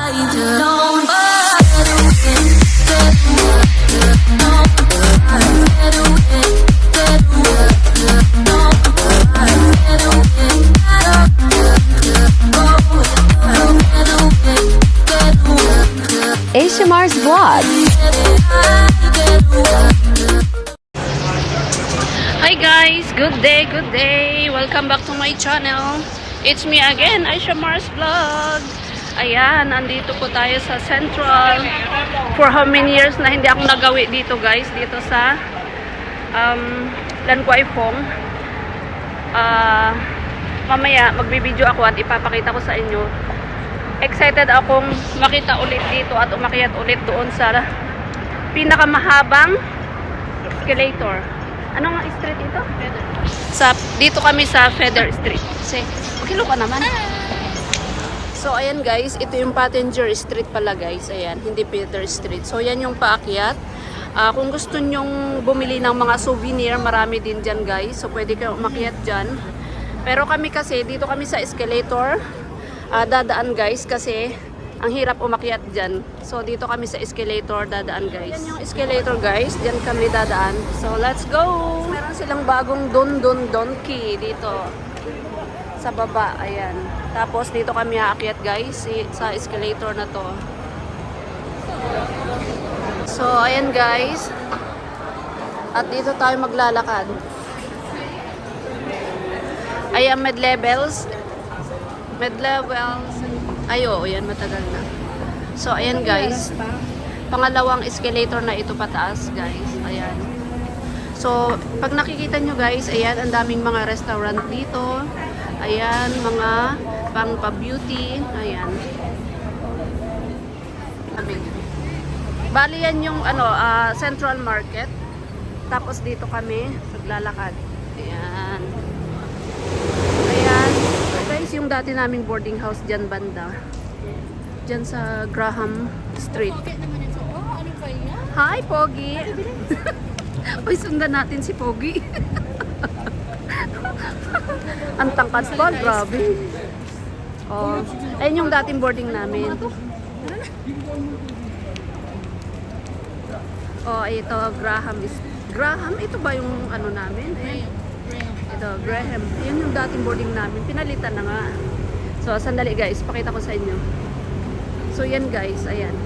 Asia Mars Vlog. Hi guys, good day, good day. Welcome back to my channel. It's me again, Asia Mars Vlog. Ayan, nandito po tayo sa Central. For how many years na hindi ako nagawi dito guys, dito sa Lan Kwai Fong. Mamaya magbibideo ako at ipapakita ko sa inyo. Excited akong makita ulit dito at umakyat ulit doon sa pinakamahabang escalator. Ano nga street ito? Dito kami sa Feather Street. Kasi, kilo ka naman. So, ayan guys, ito yung Passenger Street pala guys. Ayan, hindi Feather Street. So, yan yung paakyat. Kung gusto nyong bumili ng mga souvenir, marami din dyan guys. So, pwede kayo umakyat dyan. Pero kami kasi, dito kami sa escalator. Dadaan guys kasi ang hirap umakyat dyan. So dito kami sa escalator dadaan guys. Yan yung escalator guys, dyan kami dadaan. So let's go! Meron silang bagong donkey dito sa baba, ayan. Tapos dito kami aakyat guys sa escalator na to. So ayan guys, at dito tayo maglalakad. Ayan, mid-levels. Ayo, yan matagal na. So ayan guys, pangalawang escalator na ito pataas guys. Ayan. So pag nakikita nyo guys, ayan, ang daming mga restaurant dito. Ayan, mga pang pa-beauty. Ayan. Bali yan yung Central Market. Tapos dito kami naglalakad. Ayan. Ayan. Guys, yung dati naming boarding house dyan banda. Dyan sa Graham Street. Hi, Pogi! Uy, sundan natin si Pogi. Ang tangkad pa, grabe. Oh, ayun yung dating boarding namin. Oh, ito, Graham, ito ba yung ano namin? Ito, Graham. Yun yung dating boarding namin. Pinalitan na nga. So, sandali guys. Pakita ko sa inyo. So, yan guys. Ayan.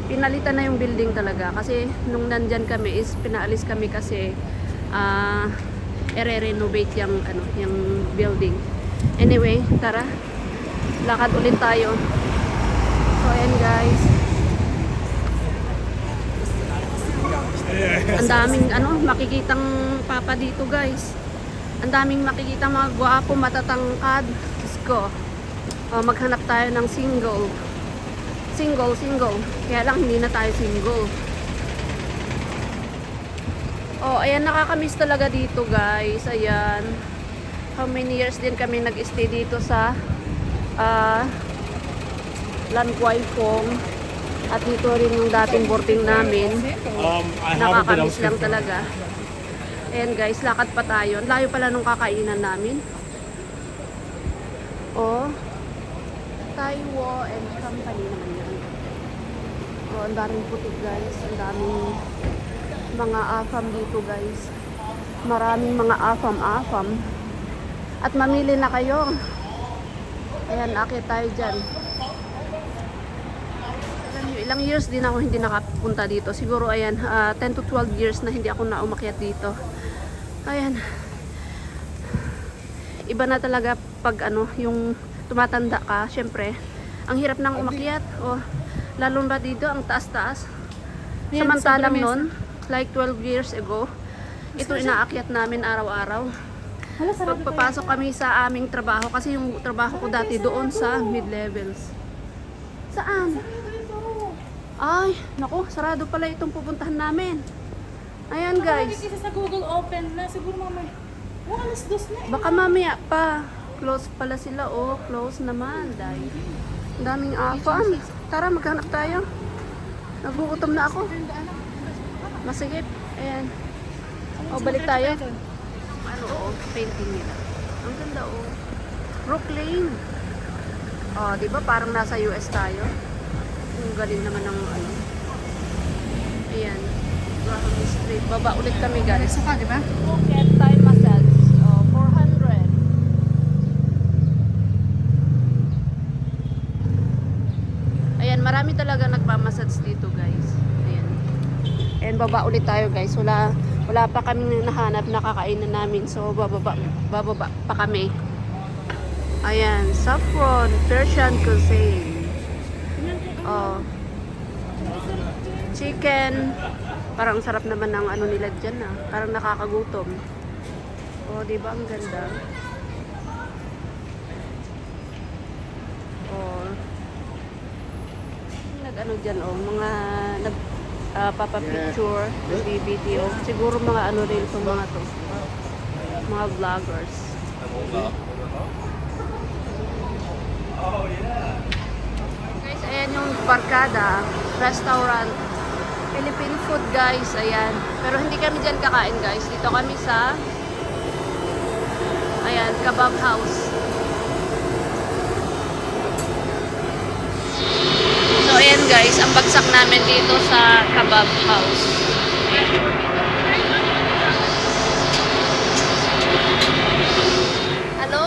Pinalitan na yung building talaga. Kasi, nung nandyan kami is, pinaalis kami kasi i-renovate yung building. Anyway, tara. Lakad ulit tayo. So, ayan guys. Ang daming makikitang papa dito guys. Ang daming makikita mga gwapo, matatangkad. Diyos ko. Maghanap tayo ng single. Kaya lang hindi na tayo single. Ayan, nakakamiss talaga dito guys. Ayan. How many years din kami nag-stay dito sa Lan Kwai Fong. At dito rin yung dating boarding namin. Nakakamiss lang talaga. Ayan guys, lakad pa tayo. Ang layo pala nung kakainan namin. Taiwo and Company naman yan. Ang daming putik guys. Ang daming mga afam dito guys. Maraming mga afam. At mamili na kayo. Ayan, akit tayo dyan. Alam nyo, ilang years din ako hindi nakapunta dito. Siguro ayan, 10 to 12 years na hindi ako na umakyat dito. Ayan. Iba na talaga pag yung tumatanda ka, syempre, ang hirap nang umakyat. Lalo ba dito, ang taas-taas. Samantalang nun, like 12 years ago, ito inaakyat namin araw-araw. Pagpapasok kami sa aming trabaho, kasi yung trabaho ko dati doon sa mid-levels. Saan? Ay, naku, sarado pala itong pupuntahan namin. Ayan guys. Kasi sa Google open na, siguro mamaya. Alas dos na eh. Baka mamaya pa. Close pala sila. Close naman. Dahil daming afam. Tara, maghanap tayo. Nagugutom na ako. Masigip. Ayan. Balik tayo. Painting nila. Ang ganda Brooklyn. Oh, di ba parang nasa US tayo? Ang galing naman ng ano. Ayan. Graham Street. Baba ulit kami guys. Gusto ka, di ba? Get Thai massage. Oh, 400. Ayan, marami talaga nagmamassage dito guys. Ayan. Ayan, baba ulit tayo guys. Wala pa kami nahanap na kakainan namin. So, bababa pa kami. Ayan, saffron, Persian cuisine. Oh. Chicken. Parang sarap naman ng ano nila dyan ah. Parang nakakagutom. Oh, di ba ang ganda? Oh. Nag-ano dyan oh, mga papapicture, nag-video. Siguro mga ano rin itong mga to. Mga vloggers. Guys, ayan yung Barkada restaurant. Philippine food guys, ayan. Pero hindi kami dyan kakain guys. Dito kami sa ayan, kebab house. So ayan guys, ang bagsak namin dito sa kebab house. Hello,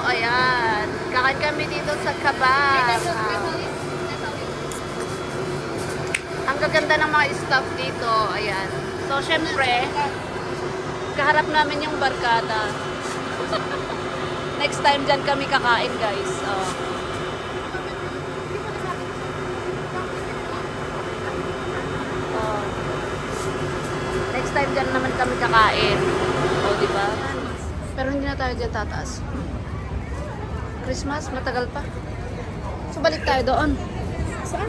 ayan. Kakain kami dito sa kebab. Ang gaganda ng mga staff dito, ayan. So syempre, kaharap namin yung Barkada. Next time dyan kami kakain guys. Oh. Next time dyan naman kami kakain. O, di ba? Pero hindi na tayo dyan tataas. Christmas, matagal pa. So, balik tayo doon. Saan?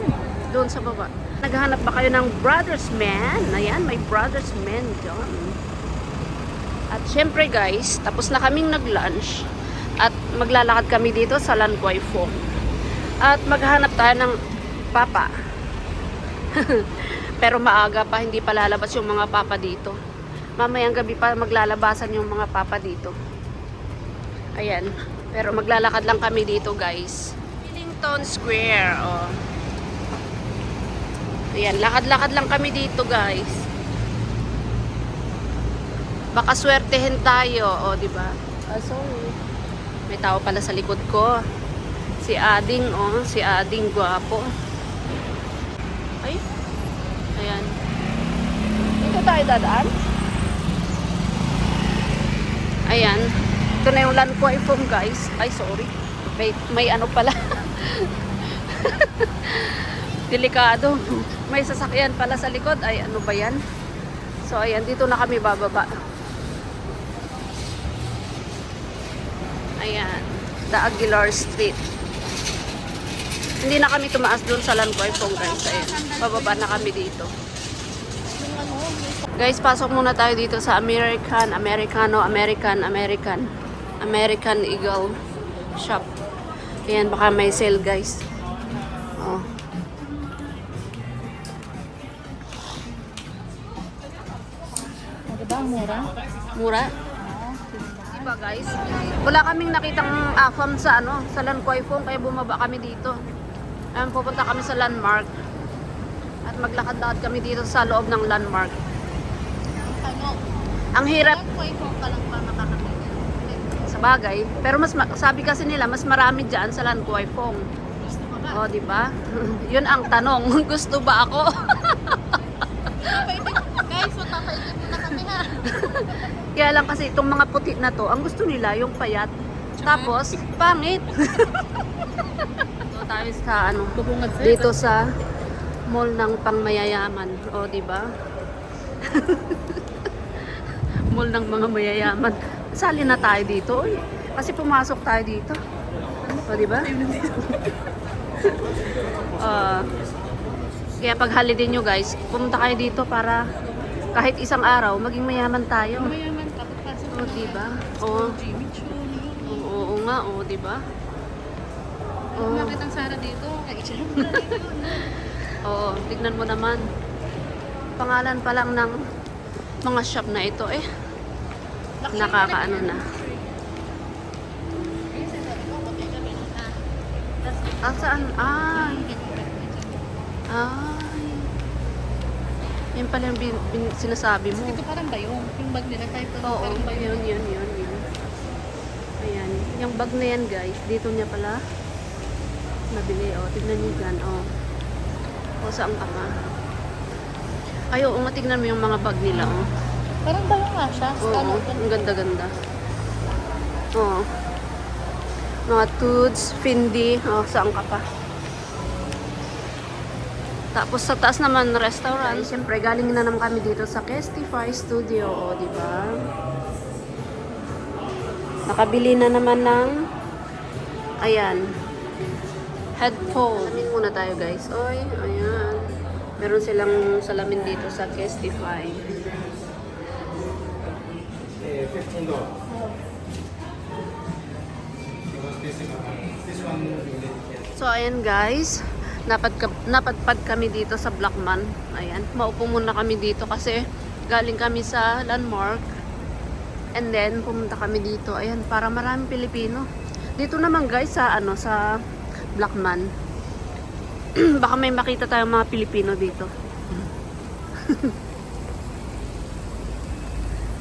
Doon sa baba. Naghahanap ba kayo ng Brothers Man? Ayan, may Brothers Man dyan. At syempre guys, tapos na kaming nag-lunch. At maglalakad kami dito sa Lan Kwai Fong. At maghahanap tayo ng papa. Pero maaga pa, hindi pa lalabas yung mga papa dito. Mamayang gabi pa maglalabasan yung mga papa dito. Ayan. Pero maglalakad lang kami dito guys. Wellington Square. Oh. Ayan, lakad-lakad lang kami dito guys. Baka swertehin tayo. O, diba? Ah, sorry. May tao pala sa likod ko. Si Ading, oh. Si Ading, gwapo. Ay. Ayan. Dito tayo dadaan. Ayan. Ito na yung Lan Kwai Fong guys. Ay, sorry. May ano pala. Delikado. May sasakyan pala sa likod. Ay, ano ba yan? So, ayan. Dito na kami bababa. Ayan. The Aguilar Street. Hindi na kami tumaas doon sa Lan Kwai Fong guys. Ayan. Bababa na kami dito. Guys, pasok muna tayo dito sa American Eagle shop. Ayan, baka may sale guys. Oh. Diba ang mura? Mura? Diba guys? Wala kaming nakitang AFAM sa ano, sa Lan Kwai Fong, kaya bumaba kami dito. Ayan, pupunta kami sa landmark. At maglakad-lakad kami dito sa loob ng landmark. Ang hirap. Sa bagay. Pero sabi kasi nila, mas marami dyan sa Lan Kwai Fong. O, diba? Yun ang tanong. Gusto ba ako? Guys, matapaitin na kami ha. Kaya lang kasi itong mga puti na to, ang gusto nila yung payat. Tapos, pangit. So, tayo sa ano, dito sa mall ng pangmayayaman. O, diba? Mall ng mga mayayaman. Sali na tayo dito. Uy. Kasi pumasok tayo dito. O, diba? Kaya pag holiday nyo guys, pumunta kayo dito para kahit isang araw, maging mayaman tayo. Mayaman ka, pagpasok O, diba? O, Jimmy Choo. oo nga, o, diba? Kung bakit ang Sara dito, kaisalong na rin. Oo, tignan mo naman. Pangalan pa lang ng mga shop na ito eh. Nakakaano na. Saan? Ay. Yan pala yung sinasabi mo. Ito parang ba yung bag nila kahit Oo, parang ba yun. Ayan. Yung bag na yan, guys. Dito niya pala nabili. O, tignan niyo dyan. O, saan ka ma? Ay, oo nga, tignan mo yung mga bag nila. O. Parang ba yung nga siya? Oo, ang ganda-ganda. Oo. Mga Toots, Fendi. O, saan ka pa? Tapos sa taas naman, restaurant. Siyempre, galing na naman kami dito sa Kestify Studio. O, di ba? Nakabili na naman ng ayan, headphone. Muna tayo, guys. Oy, ayan. Meron silang salamin dito sa Kestify. $15. This one, So, ayan, guys. Napadpad kami dito sa Blackman. Ayan. Maupo muna kami dito kasi galing kami sa Landmark. And then, pumunta kami dito. Ayan, para maraming Pilipino. Dito naman, guys, sa Blackman. Baka may makita tayong mga Pilipino dito.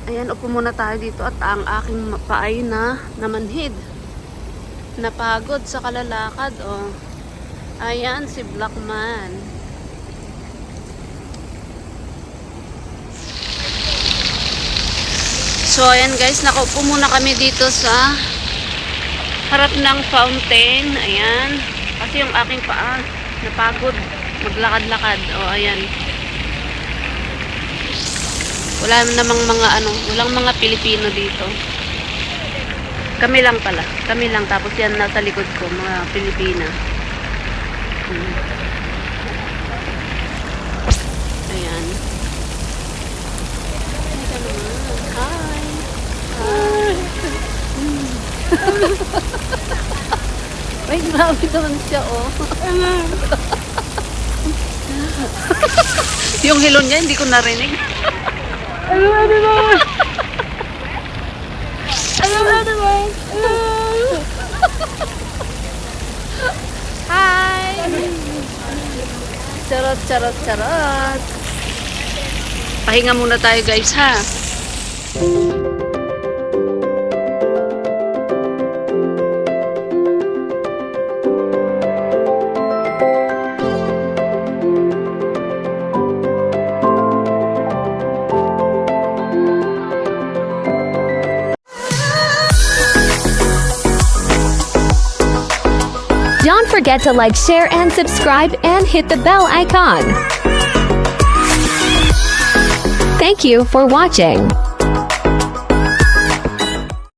Ayan, upo muna tayo dito at ang aking paay na namanhid. Napagod sa kalalakad, oh. Ayan, si Blackman. So, ayan guys, nakaupo muna kami dito sa harap ng fountain. Ayan. Kasi yung aking paa, napagod. Maglakad-lakad. O, ayan. Wala namang walang mga Pilipino dito. Kami lang pala. Kami lang. Tapos yan nasa likod ko, mga Pilipina. Ayan. Hi. Ay, grabe naman siya, oh. Yung hello niya, hindi ko narinig. Hello, everyone! Hello, everyone! Hello! Hi! Charot, charot, charot. Pahinga muna tayo, guys, ha? Don't forget to like, share, and subscribe, and hit the bell icon. Thank you for watching.